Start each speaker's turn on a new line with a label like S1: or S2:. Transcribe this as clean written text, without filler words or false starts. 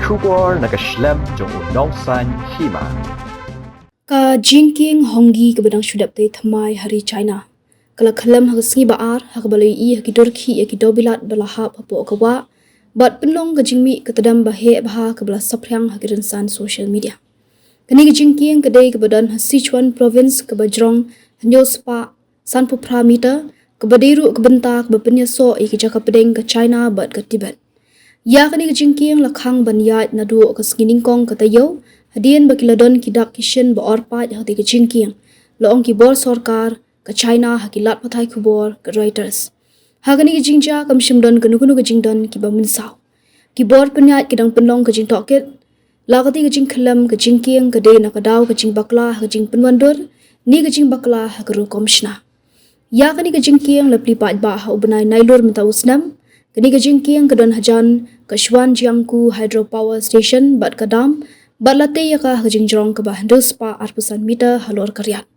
S1: Kubor na Khyllem jong unong san Hima.
S2: Ka Jingkieng honggi ke bedang syudap te Thymmai hari China. Kala Khyllem hak sengi baar hak baloi hak idorki hak idobilat balahap hapo kawa. Bat penlong ke jingmi ke tedam bahe baha ke belah sapriang hak rensan social media. Kini ke Jingkieng kedai ke badan Sichuan province ke Bajrong hanyo spa sanpu pramita ke badiru ke bentak berpenyaso ke jaka pedeng ke China bat ke Tibet. Ya kini ke Jingkieng lakhang banyat nadu ke Jingkieng ke tayo hadian bakiladon kidak kishen ba orpat hati ke Jingkieng loong ki bor sorkar ke China hakilat patai kubor ke Reuters. Hagani ke Jingja kam shimdon ke nukunu ke Jingdon ki ba minsau. Ki bor penyat kidang penlong ke Jingtokit lagati ke Khyllem ke Jingkieng ke de na kadau ke Jing bakla ke Jing penwandur ni ke Jing bakla ke ru komishna. Ya kini ke Jingkieng lepli pat ba ha ubenai nailur menta usnam. Kini ke Jingkieng ke don hajan ke Shwan Jiangku Hydropower Station bat kadam bat late ya ka ke Jingjrong ke bah spa 4% meter halor karyat.